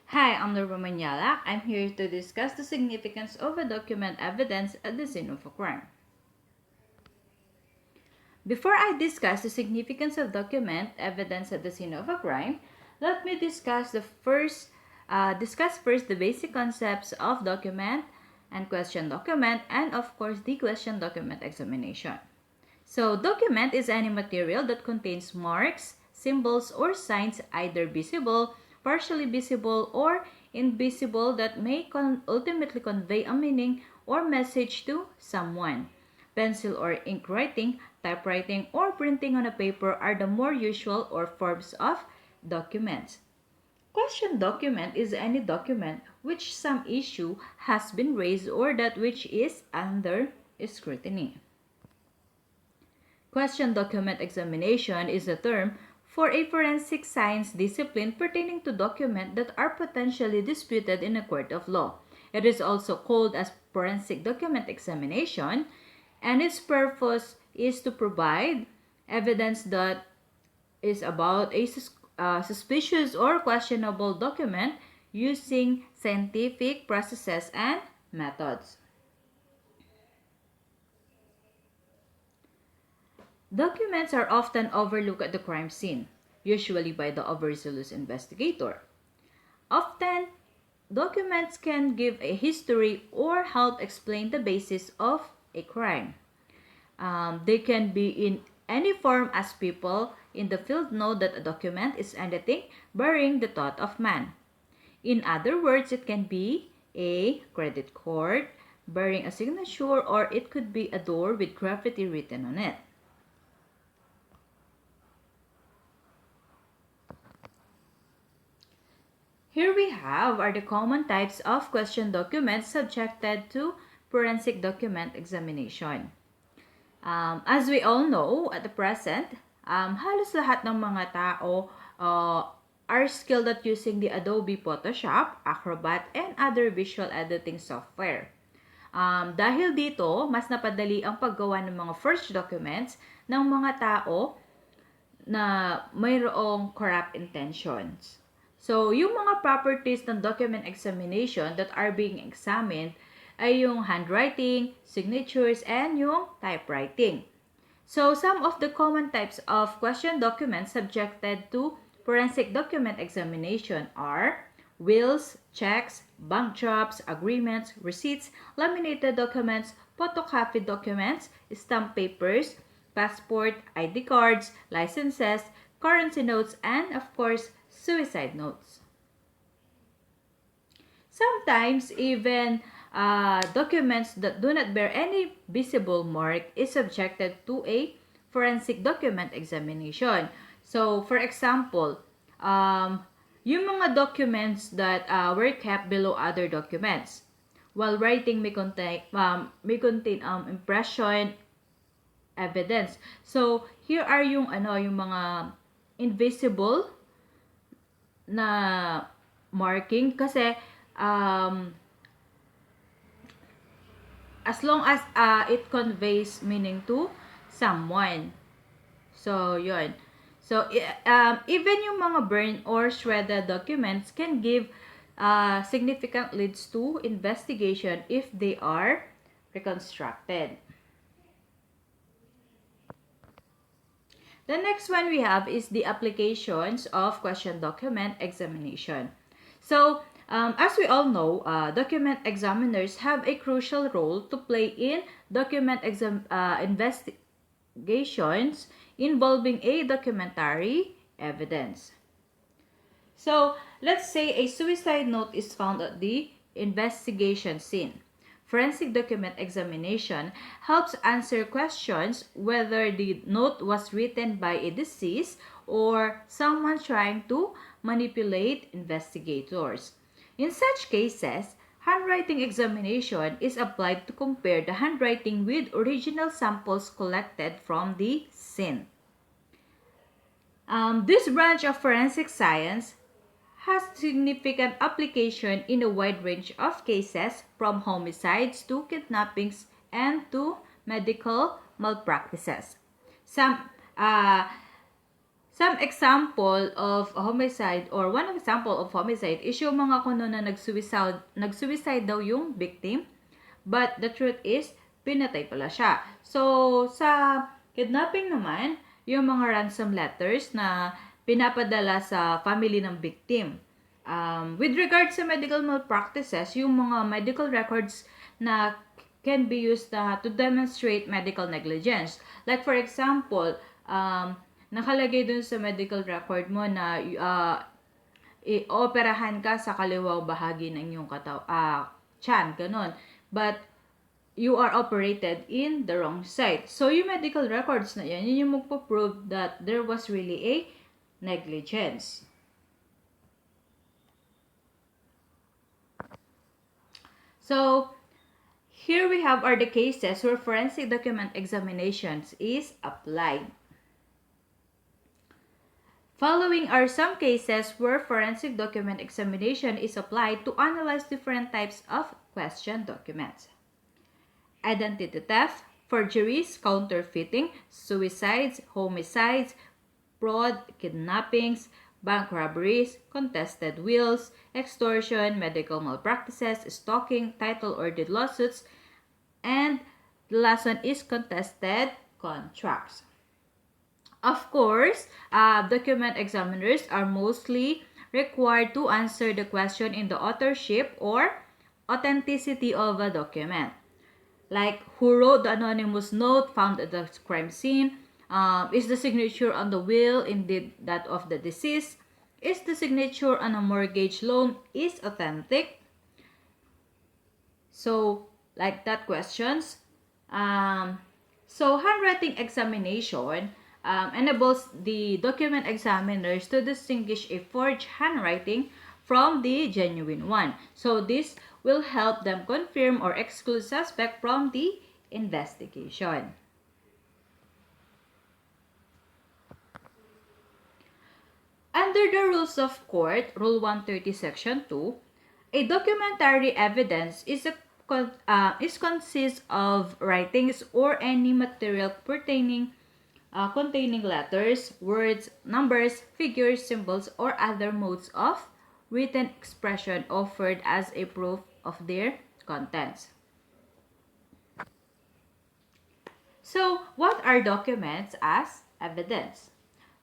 Hi, I'm Norma Manyalak. I'm here to discuss the significance of a document evidence at the scene of a crime. Before I discuss the significance of document evidence at the scene of a crime, let me discuss first the basic concepts of document and question document, and of course the question document examination. So, document is any material that contains marks, symbols, or signs either visible, partially visible, or invisible that may ultimately convey a meaning or message to someone. Pencil or ink writing, typewriting, or printing on a paper are the more usual or forms of documents. Question document is any document which some issue has been raised or that which is under scrutiny. Question document examination is a term for a forensic science discipline pertaining to documents that are potentially disputed in a court of law. It is also called as forensic document examination, and its purpose is to provide evidence that is about a suspicious or questionable document using scientific processes and methods. Documents are often overlooked at the crime scene, usually by the overzealous investigator. Often, documents can give a history or help explain the basis of a crime. They can be in any form as people in the field know that a document is anything bearing the thought of man. In other words, it can be a credit card bearing a signature, or it could be a door with graffiti written on it. Here we have are the common types of question documents subjected to forensic document examination. As we all know, at the present, halos lahat ng mga tao are skilled at using the Adobe Photoshop, Acrobat, and other visual editing software. Dahil dito, mas napadali ang paggawa ng mga first documents ng mga tao na mayroong corrupt intentions. So, yung mga properties ng document examination that are being examined ay yung handwriting, signatures, and yung typewriting. So, some of the common types of question documents subjected to forensic document examination are wills, checks, bank jobs, agreements, receipts, laminated documents, photocopied documents, stamp papers, passport, ID cards, licenses, currency notes, and of course, suicide notes. Sometimes, even documents that do not bear any visible mark is subjected to a forensic document examination. So, for example, yung mga documents that were kept below other documents. While writing may contain impression, evidence. So, here are yung mga invisible na marking kasi as long as it conveys meaning to someone. So, yun. So, even yung mga burned or shredded documents can give significant leads to investigation if they are reconstructed. The next one we have is the applications of question document examination. So, as we all know, document examiners have a crucial role to play in document investigations involving a documentary evidence. So, let's say a suicide note is found at the investigation scene. Forensic document examination helps answer questions whether the note was written by a deceased or someone trying to manipulate investigators. In such cases, handwriting examination is applied to compare the handwriting with original samples collected from the scene. This branch of forensic science has significant application in a wide range of cases from homicides to kidnappings and to medical malpractices. Some some example of homicide or one example of homicide is yung mga kuno na nag-suicide daw yung victim, but the truth is pinatay pala siya. So sa kidnapping naman, yung mga ransom letters na pinapadala sa family ng victim. With regards sa medical malpractices, yung mga medical records na can be used to demonstrate medical negligence. Like for example, nakalagay dun sa medical record mo na i-operahan ka sa kaliwang bahagi ng iyong tiyan, ganun. But you are operated in the wrong side. So, yung medical records na yan, yun yung magpo-prove that there was really a negligence. So, here we have are the cases where forensic document examinations is applied. Following are some cases where forensic document examination is applied to analyze different types of question documents. Identity theft, forgeries, counterfeiting, suicides, homicides, fraud, kidnappings, bank robberies, contested wills, extortion, medical malpractices, stalking, title or deed lawsuits, and the last one is contested contracts. Of course, document examiners are mostly required to answer the question in the authorship or authenticity of a document. Like, who wrote the anonymous note found at the crime scene? Is the signature on the will indeed that of the deceased? Is the signature on a mortgage loan is authentic? So, like that questions. So, handwriting examination enables the document examiners to distinguish a forged handwriting from the genuine one. So, this will help them confirm or exclude suspect from the investigation. Under the rules of court, Rule 130, Section 2, a documentary evidence consists of writings or any material containing letters, words, numbers, figures, symbols, or other modes of written expression offered as a proof of their contents. So, what are documents as evidence?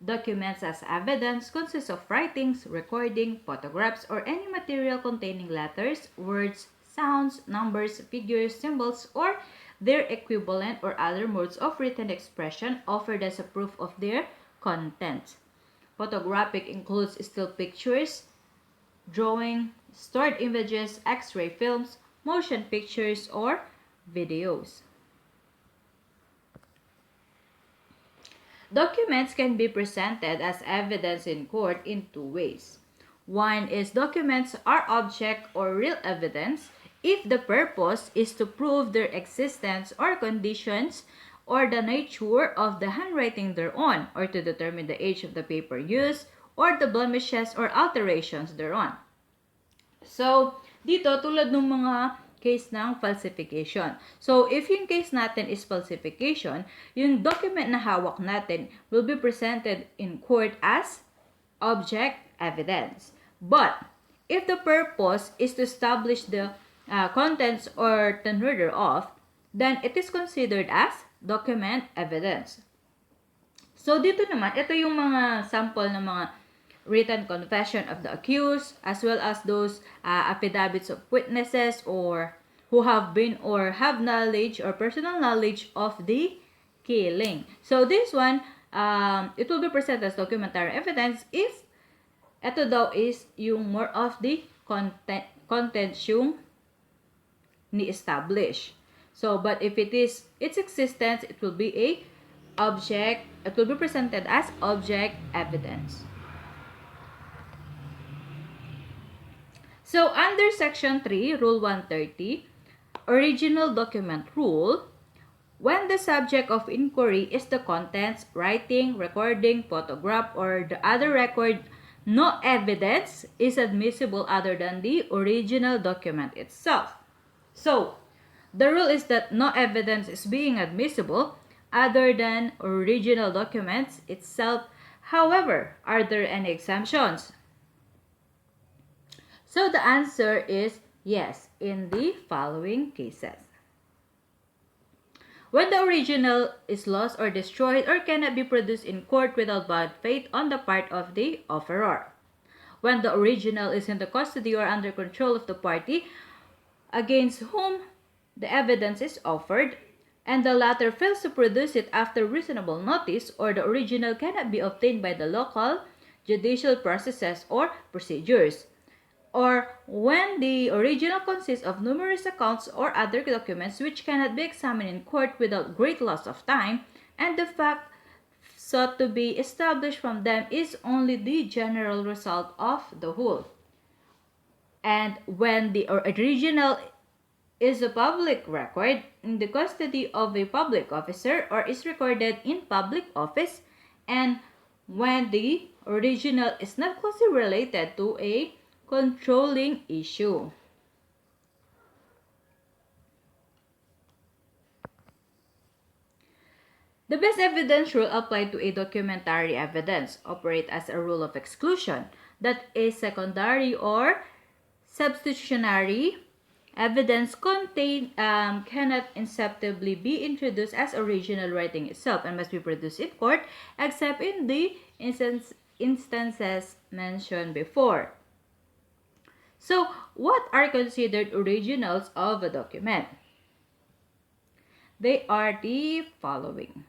Documents as evidence consist of writings, recording, photographs, or any material containing letters, words, sounds, numbers, figures, symbols, or their equivalent or other modes of written expression offered as a proof of their content. Photographic includes still pictures, drawing, stored images, X-ray films, motion pictures, or videos. Documents can be presented as evidence in court in two ways. One is documents are object or real evidence if the purpose is to prove their existence or conditions or the nature of the handwriting thereon, or to determine the age of the paper used or the blemishes or alterations thereon. So, dito tulad ng mga case ng falsification. So, if yung case natin is falsification, yung document na hawak natin will be presented in court as object evidence. But, if the purpose is to establish the contents or tenor thereof, then it is considered as document evidence. So, dito naman, ito yung mga sample ng mga written confession of the accused, as well as those affidavits of witnesses or who have been or have knowledge or personal knowledge of the killing. So this one, it will be presented as documentary evidence if ito daw is yung more of the contents yung ni-establish. So, but if it is its existence, it will be it will be presented as object evidence. So, under Section 3, Rule 130, Original Document Rule, when the subject of inquiry is the contents, writing, recording, photograph, or the other record, no evidence is admissible other than the original document itself. So, the rule is that no evidence is being admissible other than original documents itself However, are there any exemptions? So the answer is yes in the following cases. When the original is lost or destroyed or cannot be produced in court without bad faith on the part of the offeror. When the original is in the custody or under control of the party against whom the evidence is offered, and the latter fails to produce it after reasonable notice, or the original cannot be obtained by the local judicial processes or procedures, or when the original consists of numerous accounts or other documents which cannot be examined in court without great loss of time, and the fact sought to be established from them is only the general result of the whole. And when the original is a public record in the custody of a public officer or is recorded in public office, and when the original is not closely related to a controlling issue. The best evidence rule applied to a documentary evidence operate as a rule of exclusion that a secondary or substitutionary evidence cannot inceptively be introduced as original writing itself and must be produced in court except in the instances mentioned before. So, what are considered originals of a document? They are the following.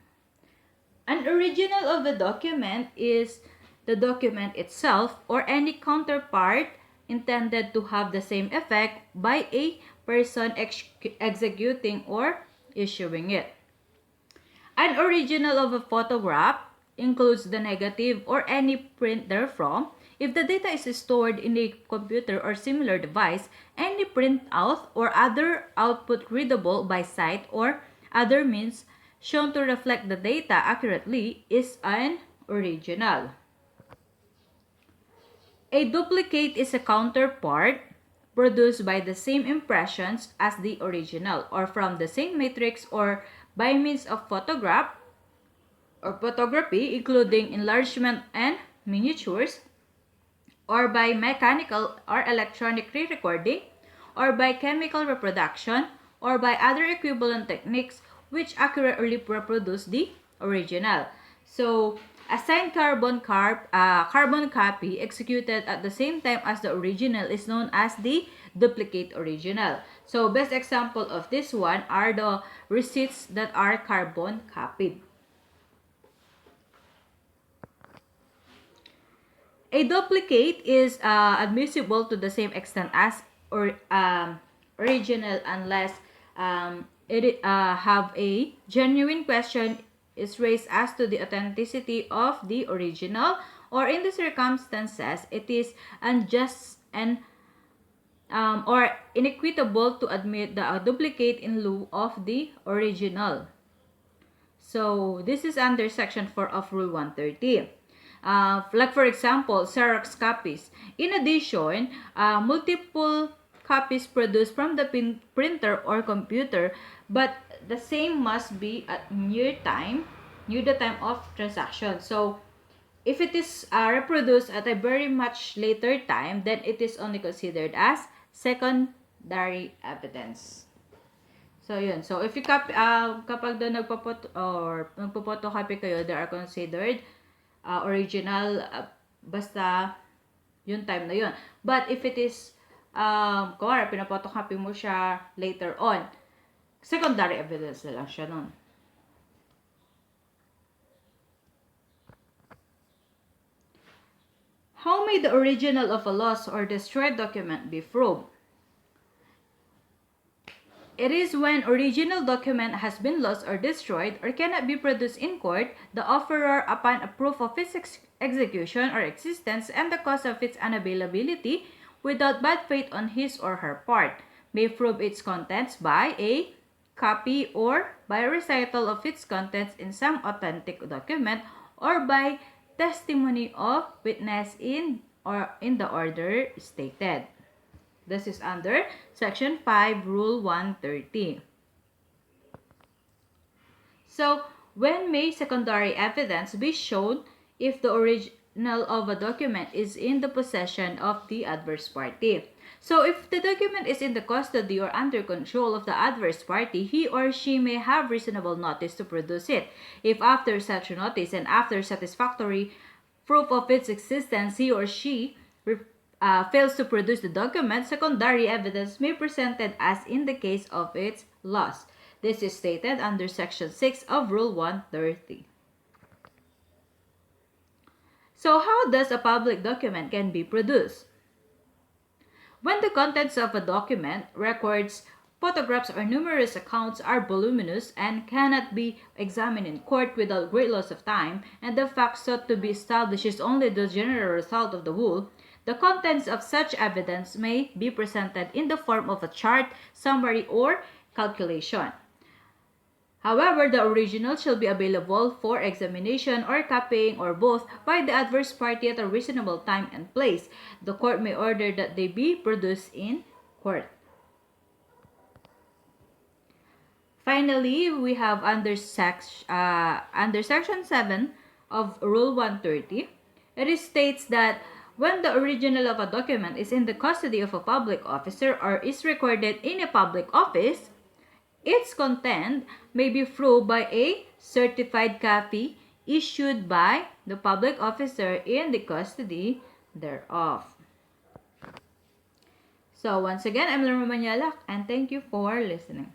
An original of a document is the document itself or any counterpart intended to have the same effect by a person executing or issuing it. An original of a photograph includes the negative or any print therefrom. If the data is stored in a computer or similar device, any printout or other output readable by sight or other means shown to reflect the data accurately is an original. A duplicate is a counterpart produced by the same impressions as the original or from the same matrix or by means of photograph or photography including enlargement and miniatures, or by mechanical or electronic re-recording, or by chemical reproduction, or by other equivalent techniques which accurately reproduce the original. So, a signed carbon copy executed at the same time as the original is known as the duplicate original. So, best example of this one are the receipts that are carbon copied. A duplicate is admissible to the same extent as original unless it have a genuine question is raised as to the authenticity of the original, or in the circumstances it is unjust and or inequitable to admit the duplicate in lieu of the original. So this is under section 4 of Rule 130. Like for example, Xerox copies. In addition, multiple copies produced from the printer or computer, but the same must be at near the time of transaction. So, if it is reproduced at a very much later time, then it is only considered as secondary evidence. So, yun. So, if you kapag doon nagpo-photocopy kayo, they are considered original basta yung time na yun. But if it is kung pinapotocopy mo siya later on, secondary evidence na lang siya nun. How may the original of a lost or destroyed document be proved? It is when original document has been lost or destroyed or cannot be produced in court, the offerer, upon a proof of its execution or existence and the cause of its unavailability, without bad faith on his or her part, may prove its contents by a copy or by a recital of its contents in some authentic document or by testimony of witness in the order stated. This is under Section 5, Rule 130. So, when may secondary evidence be shown if the original of a document is in the possession of the adverse party. So if the document is in the custody or under control of the adverse party, he or she may have reasonable notice to produce it. If after such notice and after satisfactory proof of its existence, he or she fails to produce the document, secondary evidence may be presented as in the case of its loss. This is stated under Section 6 of Rule 130. So how does a public document can be produced? When the contents of a document, records, photographs, or numerous accounts are voluminous and cannot be examined in court without great loss of time, and the fact sought to be established is only the general result of the whole, the contents of such evidence may be presented in the form of a chart, summary, or calculation. However, the original shall be available for examination or copying or both by the adverse party at a reasonable time and place. The court may order that they be produced in court. Finally, we have under Section 7 of Rule 130, it states that when the original of a document is in the custody of a public officer or is recorded in a public office, its content may be proved by a certified copy issued by the public officer in the custody thereof. So once again, I'm Lerma Manялak and thank you for listening.